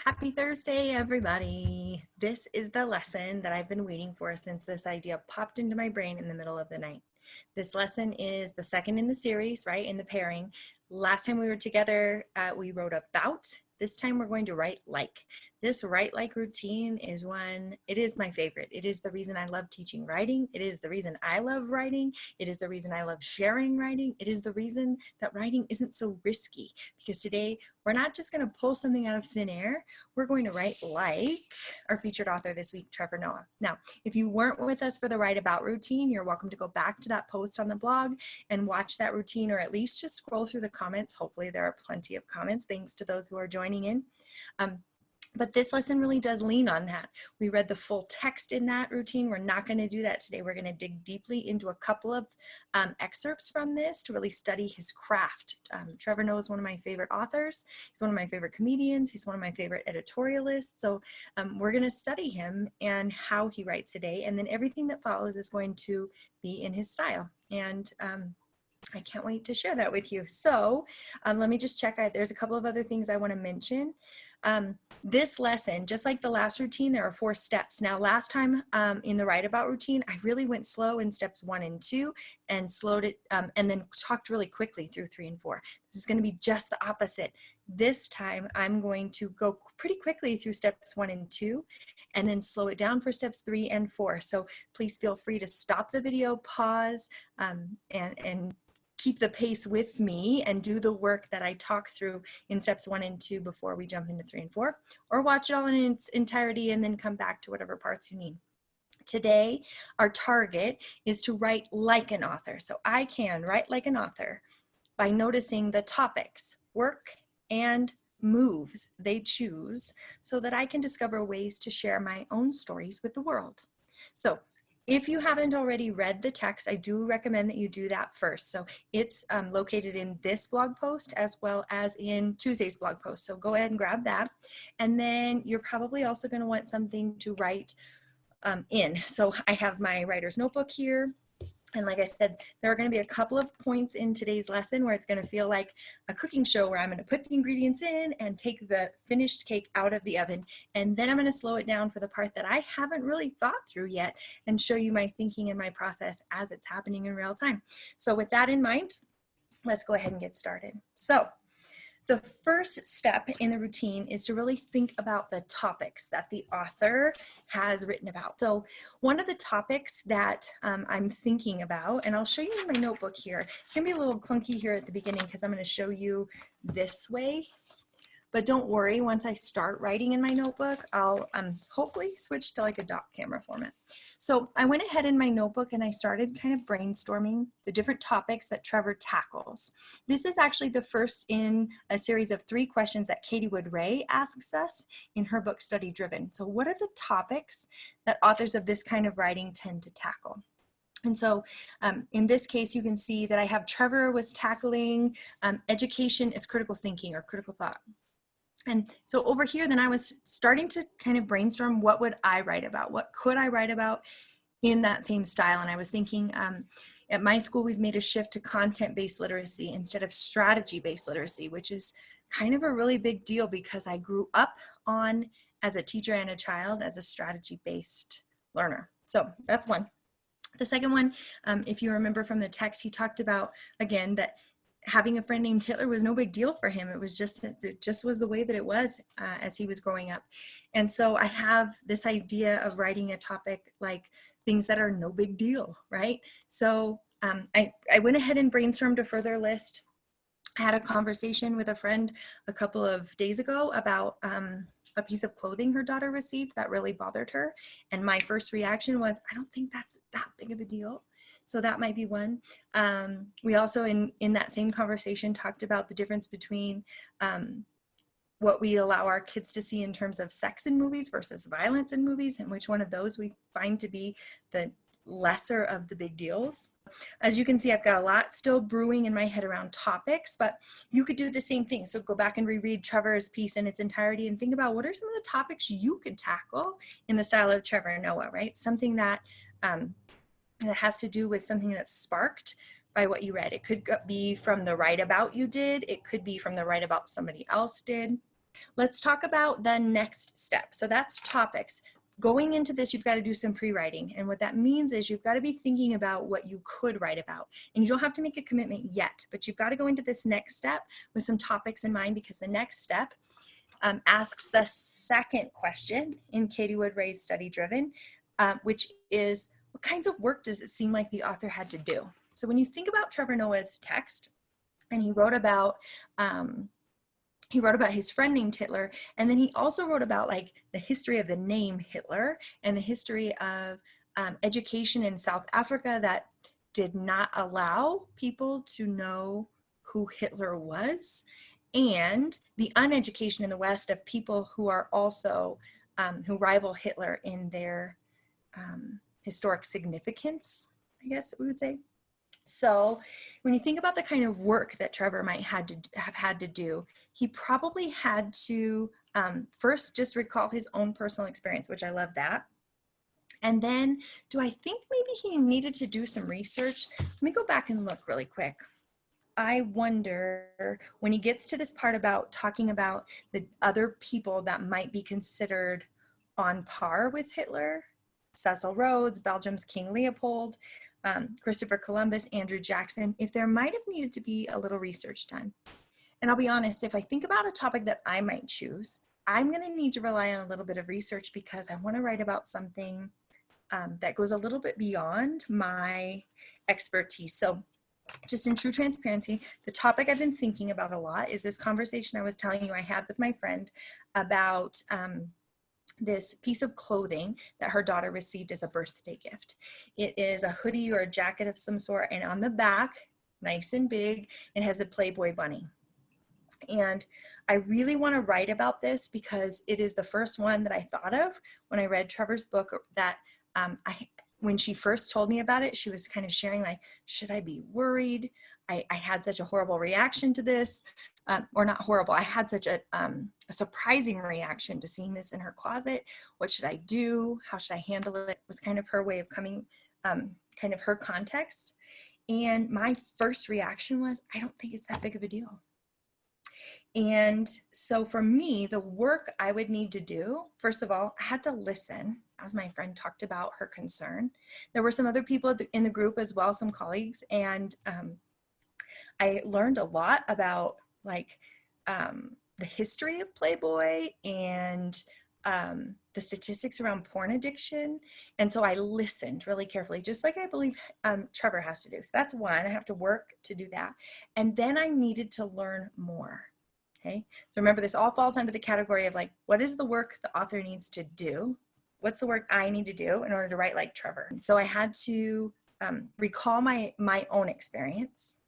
Happy Thursday, everybody. This is the lesson that I've been waiting for since this idea popped into my brain in the middle of the night. This lesson is the second in the series, right, in the pairing. Last time we were together, we wrote about. This time we're going to write like. This write like routine is it is my favorite. It is the reason I love teaching writing. It is the reason I love writing. It is the reason I love sharing writing. It is the reason that writing isn't so risky, because today we're not just going to pull something out of thin air. We're going to write like our featured author this week, Trevor Noah. Now, if you weren't with us for the write about routine, you're welcome to go back to that post on the blog and watch that routine, or at least just scroll through the comments. Hopefully there are plenty of comments, thanks to those who are joining in. But this lesson really does lean on that. We read the full text in that routine. We're not going to do that today. We're going to dig deeply into a couple of excerpts from this to really study his craft. Trevor Noah is one of my favorite authors. He's one of my favorite comedians. He's one of my favorite editorialists. So we're going to study him and how he writes today. And then everything that follows is going to be in his style. And I can't wait to share that with you. So let me just check. There's a couple of other things I want to mention. This lesson, just like the last routine, there are 4 steps. Now, last time in the write about routine, I really went slow in steps 1 and 2 and slowed it and then talked really quickly through 3 and 4. This is going to be just the opposite. This time, I'm going to go pretty quickly through steps 1 and 2 and then slow it down for steps 3 and 4. So please feel free to stop the video, pause, and keep the pace with me and do the work that I talk through in steps 1 and 2 before we jump into 3 and 4, or watch it all in its entirety and then come back to whatever parts you need. Today, our target is to write like an author. So I can write like an author by noticing the topics, work, and moves they choose so that I can discover ways to share my own stories with the world. So if you haven't already read the text, I do recommend that you do that first. So it's located in this blog post as well as in Tuesday's blog post. So go ahead and grab that. And then you're probably also going to want something to write in. So I have my writer's notebook here. And like I said, there are going to be a couple of points in today's lesson where it's going to feel like a cooking show, where I'm going to put the ingredients in and take the finished cake out of the oven. And then I'm going to slow it down for the part that I haven't really thought through yet and show you my thinking and my process as it's happening in real time. So with that in mind, let's go ahead and get started. So the first step in the routine is to really think about the topics that the author has written about. So one of the topics that I'm thinking about, and I'll show you in my notebook here, it's gonna be a little clunky here at the beginning because I'm gonna show you this way. But don't worry, once I start writing in my notebook, I'll hopefully switch to like a doc camera format. So I went ahead in my notebook and I started kind of brainstorming the different topics that Trevor tackles. This is actually the first in a series of 3 questions that Katie Wood-Ray asks us in her book Study Driven. So what are the topics that authors of this kind of writing tend to tackle? And so in this case, you can see that I have Trevor was tackling education as critical thinking or critical thought. And so over here, then I was starting to kind of brainstorm, what would I write about? What could I write about in that same style? And I was thinking, at my school, we've made a shift to content-based literacy instead of strategy-based literacy, which is kind of a really big deal because I grew up on, as a teacher and a child, as a strategy-based learner. So that's one. The second one, if you remember from the text, he talked about, again, that having a friend named Hitler was no big deal for him. It just was the way that it was as he was growing up. And so I have this idea of writing a topic like things that are no big deal, right? So I went ahead and brainstormed a further list. I had a conversation with a friend a couple of days ago about a piece of clothing her daughter received that really bothered her. And my first reaction was, I don't think that's that big of a deal. So that might be one. We also, in that same conversation, talked about the difference between what we allow our kids to see in terms of sex in movies versus violence in movies, and which one of those we find to be the lesser of the big deals. As you can see, I've got a lot still brewing in my head around topics, but you could do the same thing. So go back and reread Trevor's piece in its entirety and think about what are some of the topics you could tackle in the style of Trevor Noah, right? Something that that has to do with something that's sparked by what you read. It could be from the write about you did. It could be from the write about somebody else did. Let's talk about the next step. So that's topics. Going into this, you've got to do some pre-writing. And what that means is you've got to be thinking about what you could write about. And you don't have to make a commitment yet, but you've got to go into this next step with some topics in mind, because the next step asks the second question in Katie Wood Ray's Study Driven, which is, what kinds of work does it seem like the author had to do? So when you think about Trevor Noah's text, and he wrote about his friend named Hitler, and then he also wrote about like the history of the name Hitler and the history of education in South Africa that did not allow people to know who Hitler was, and the uneducation in the West of people who are also who rival Hitler in their historic significance, I guess we would say. So when you think about the kind of work that Trevor might have had to do, he probably had to first just recall his own personal experience, which I love that. And then do I think maybe he needed to do some research? Let me go back and look really quick. I wonder, when he gets to this part about talking about the other people that might be considered on par with Hitler, Cecil Rhodes, Belgium's King Leopold, Christopher Columbus, Andrew Jackson, if there might have needed to be a little research done. And I'll be honest, if I think about a topic that I might choose, I'm going to need to rely on a little bit of research, because I want to write about something that goes a little bit beyond my expertise. So just in true transparency, the topic I've been thinking about a lot is this conversation I was telling you I had with my friend about this piece of clothing that her daughter received as a birthday gift. It is a hoodie or a jacket of some sort, and on the back, nice and big, it has the Playboy bunny. And I really want to write about this because it is the first one that I thought of when I read Trevor's book, that when she first told me about it, she was kind of sharing like, should I be worried? I had such a horrible reaction to this, or not horrible. I had such a surprising reaction to seeing this in her closet. What should I do? How should I handle it? Was kind of her way of coming, kind of her context. And my first reaction was, I don't think it's that big of a deal. And so for me, the work I would need to do, first of all, I had to listen as my friend talked about her concern. There were some other people in the group as well, some colleagues, and I learned a lot about like the history of Playboy and the statistics around porn addiction. And so I listened really carefully, just like I believe Trevor has to do. So that's one, I have to work to do that. And then I needed to learn more. Okay, so remember, this all falls under the category of like, what is the work the author needs to do? What's the work I need to do in order to write like Trevor? So I had to recall my own experience.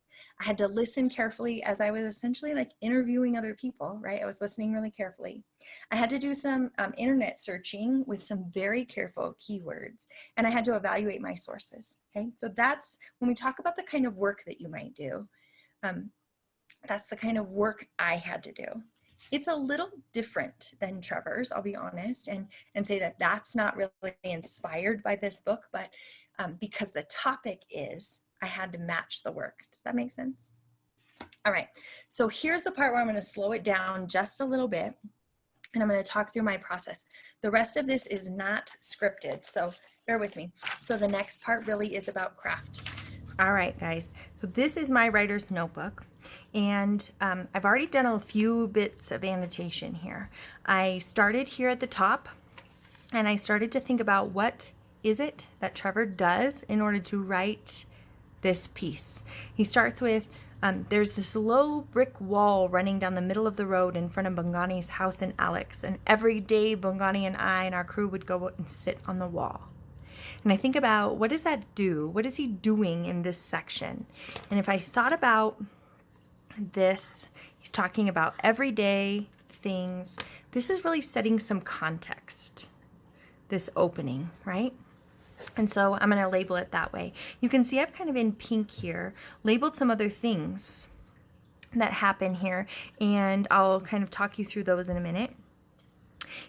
I had to listen carefully as I was essentially like interviewing other people, right? I was listening really carefully. I had to do some internet searching with some very careful keywords, and I had to evaluate my sources, okay? So that's when we talk about the kind of work that you might do. That's the kind of work I had to do. It's a little different than Trevor's, I'll be honest, and say that that's not really inspired by this book, but because the topic is, I had to match the work. Does that make sense? All right, so here's the part where I'm going to slow it down just a little bit, and I'm going to talk through my process. The rest of this is not scripted, so bear with me. So the next part really is about craft. All right, guys, so this is my writer's notebook, and I've already done a few bits of annotation here. I started here at the top, and I started to think about what is it that Trevor does in order to write this piece. He starts with, there's this low brick wall running down the middle of the road in front of Bungani's house in Alex, and every day Bungani and I and our crew would go and sit on the wall. And I think about, what does that do? What is he doing in this section? And if I thought about this, he's talking about everyday things. This is really setting some context, this opening, right? And so I'm going to label it that way. You can see I've kind of in pink here labeled some other things that happen here, and I'll kind of talk you through those in a minute.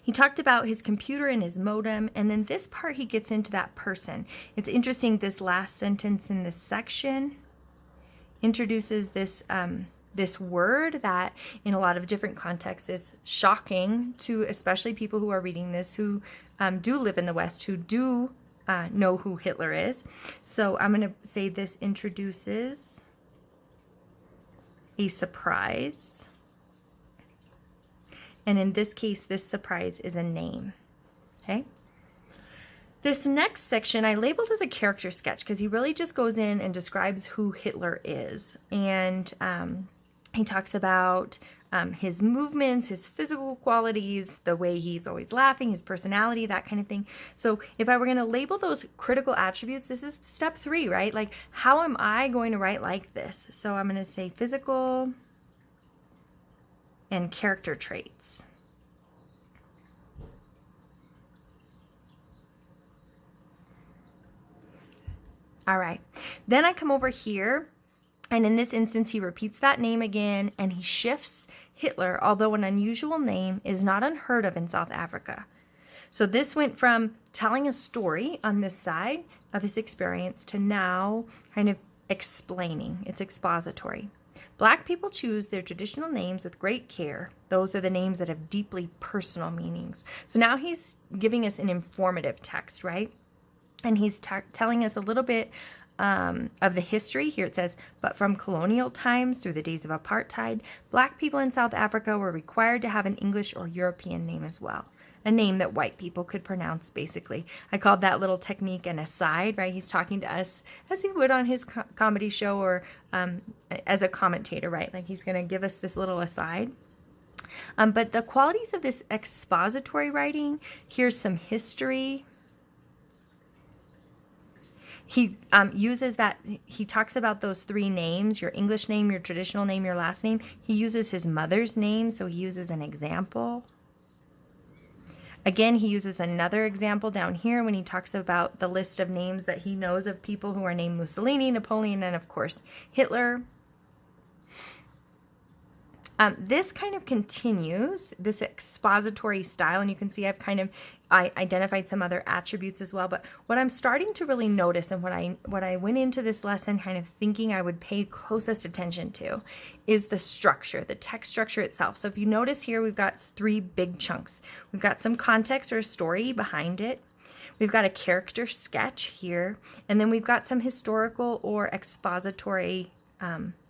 He talked about his computer and his modem, and then this part he gets into that person. It's interesting, this last sentence in this section introduces this this word that in a lot of different contexts is shocking to especially people who are reading this who do live in the West, who do know who Hitler is. So I'm going to say this introduces a surprise. And in this case, this surprise is a name. Okay. This next section I labeled as a character sketch because he really just goes in and describes who Hitler is. And he talks about his movements, his physical qualities, the way he's always laughing, his personality, that kind of thing. So if I were going to label those critical attributes, this is step 3, right? Like, how am I going to write like this? So I'm going to say physical and character traits. All right, then I come over here, and in this instance, he repeats that name again, and he shifts Hitler, although an unusual name, is not unheard of in South Africa. So this went from telling a story on this side of his experience to now kind of explaining. It's expository. Black people choose their traditional names with great care. Those are the names that have deeply personal meanings. So now he's giving us an informative text, right? And he's telling us a little bit of the history. Here it says, but from colonial times through the days of apartheid, Black people in South Africa were required to have an English or European name as well. A name that white people could pronounce, basically. I called that little technique an aside, right? He's talking to us as he would on his comedy show or as a commentator, right? Like he's going to give us this little aside. But the qualities of this expository writing, here's some history. He uses that, he talks about those 3 names, your English name, your traditional name, your last name. He uses his mother's name, so he uses an example. Again, he uses another example down here when he talks about the list of names that he knows of people who are named Mussolini, Napoleon, and of course, Hitler. This kind of continues, this expository style, and you can see I identified some other attributes as well, but what I'm starting to really notice and what I went into this lesson kind of thinking I would pay closest attention to is the structure, the text structure itself. So if you notice here, we've got 3 big chunks. We've got some context or a story behind it. We've got a character sketch here, and then we've got some historical or expository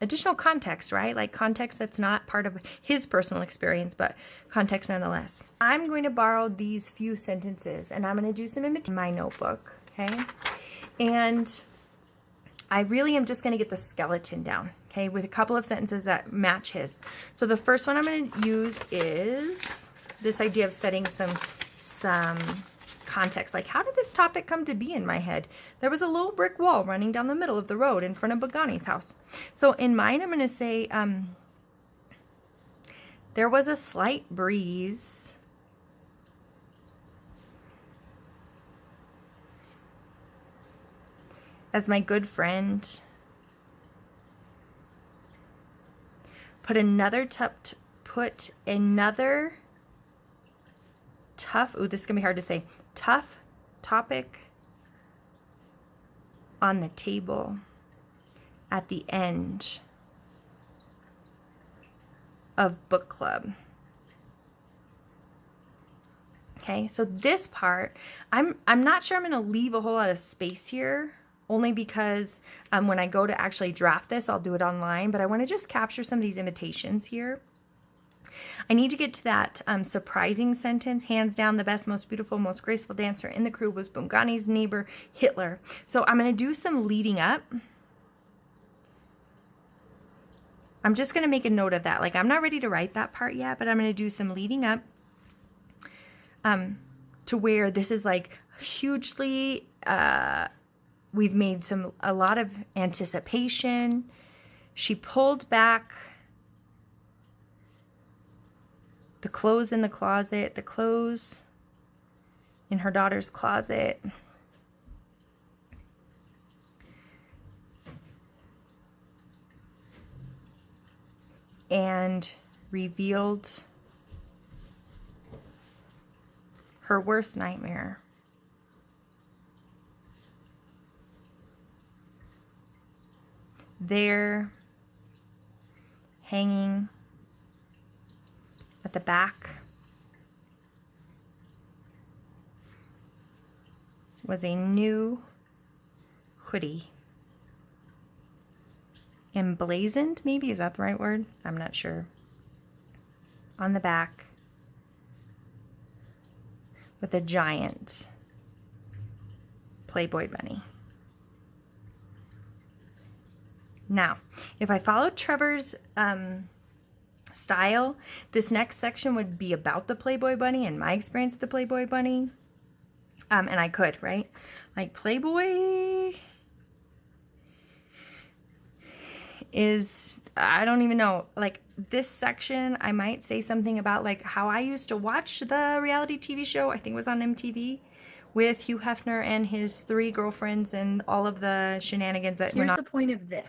additional context, right? Like context that's not part of his personal experience, but context nonetheless. I'm going to borrow these few sentences and I'm going to do some in my notebook, okay? And I really am just going to get the skeleton down, okay, with a couple of sentences that match his. So the first one I'm going to use is this idea of setting some context, like how did this topic come to be in my head? There was a low brick wall running down the middle of the road in front of Bagani's house. So in mine, I'm going to say there was a slight breeze as my good friend put another tough, ooh, this is going to be hard to say, tough topic on the table at the end of book club. Okay, so this part, I'm not sure I'm going to leave a whole lot of space here, only because when I go to actually draft this, I'll do it online, but I want to just capture some of these imitations here. I need to get to that surprising sentence. Hands down, the best, most beautiful, most graceful dancer in the crew was Bagani's neighbor, Hitler. So I'm going to do some leading up. I'm just going to make a note of that. Like, I'm not ready to write that part yet, but I'm going to do some leading up to where this is like hugely, we've made a lot of anticipation. She pulled back the clothes in the closet, the clothes in her daughter's closet. And revealed her worst nightmare. There, hanging at the back was a new hoodie. Emblazoned, maybe? Is that the right word? I'm not sure. On the back with a giant Playboy bunny. Now, if I followed Trevor's style, this next section would be about the Playboy bunny and my experience with the Playboy bunny. And I could, right? Like, Playboy is, I don't even know, like, this section, I might say something about, like, how I used to watch the reality TV show, I think it was on MTV, with Hugh Hefner and his 3 girlfriends and all of the shenanigans that were not. Here's the point of this.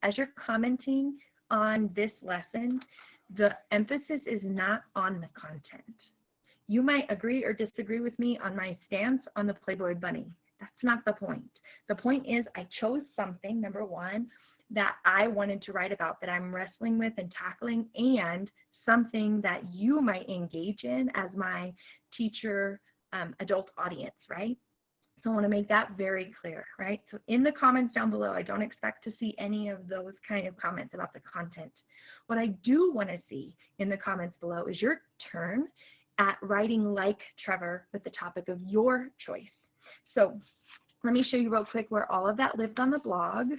As you're commenting on this lesson, the emphasis is not on the content. You might agree or disagree with me on my stance on the Playboy bunny. That's not the point. The point is I chose something, number one, that I wanted to write about, that I'm wrestling with and tackling, and something that you might engage in as my teacher adult audience, right? So I want to make that very clear, right? So in the comments down below, I don't expect to see any of those kind of comments about the content. What I do want to see in the comments below is your turn at writing like Trevor with the topic of your choice. So let me show you real quick where all of that lived on the blog.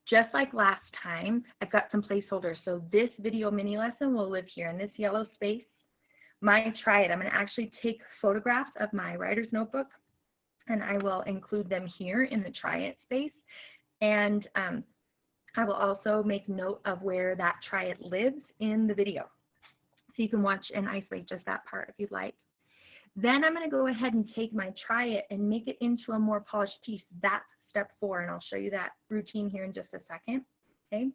Just like last time, I've got some placeholders. So this video mini lesson will live here in this yellow space. My try it, I'm going to actually take photographs of my writer's notebook, and I will include them here in the try it space. And I will also make note of where that try it lives in the video. So you can watch and isolate just that part if you'd like. Then I'm going to go ahead and take my try it and make it into a more polished piece. That's step 4, and I'll show you that routine here in just a second. Okay.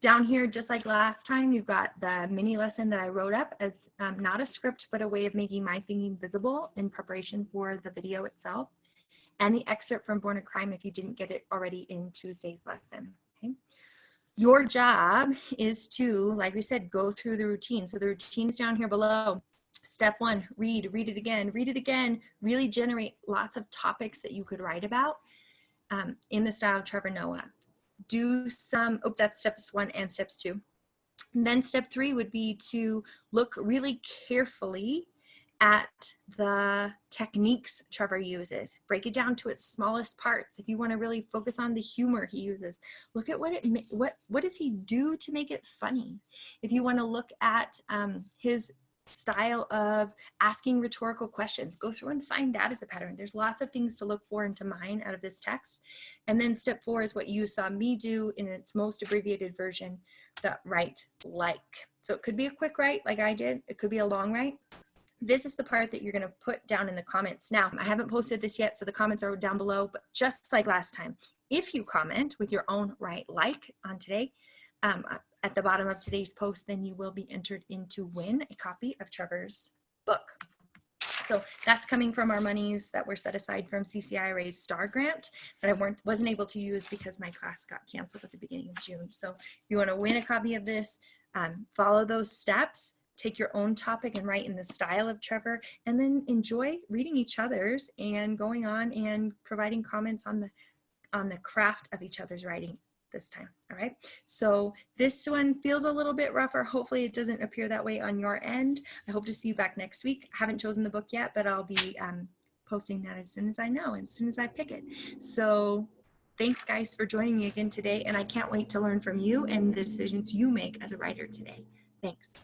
Down here, just like last time, you've got the mini lesson that I wrote up as not a script, but a way of making my thinking visible in preparation for the video itself, and the excerpt from Born a Crime if you didn't get it already in Tuesday's lesson. Okay. Your job is to, like we said, go through the routine. So the routine is down here below. Step 1, read it again, really generate lots of topics that you could write about in the style of Trevor Noah. Do some, that's steps 1 and steps 2. And then step 3 would be to look really carefully at the techniques Trevor uses. Break it down to its smallest parts. If you want to really focus on the humor he uses, look at what does he do to make it funny. If you want to look at his style of asking rhetorical questions, go through and find that as a pattern. There's lots of things to look for and to mine out of this text. And then step 4 is what you saw me do in its most abbreviated version, the write like. So it could be a quick write like I did. It could be a long write. This is the part that you're going to put down in the comments. Now, I haven't posted this yet, so the comments are down below, but just like last time, if you comment with your own write like on today, at the bottom of today's post, then you will be entered in to win a copy of Trevor's book. So that's coming from our monies that were set aside from CCIRA's STAR grant that I wasn't able to use because my class got canceled at the beginning of June. So if you want to win a copy of this, follow those steps, take your own topic and write in the style of Trevor, and then enjoy reading each other's and going on and providing comments on the craft of each other's writing this time. All right, so this one feels a little bit rougher. Hopefully it doesn't appear that way on your end. I hope to see you back next week. I haven't chosen the book yet, but I'll be posting that as soon as I know, as soon as I pick it. So thanks guys for joining me again today, and I can't wait to learn from you and the decisions you make as a writer today. Thanks.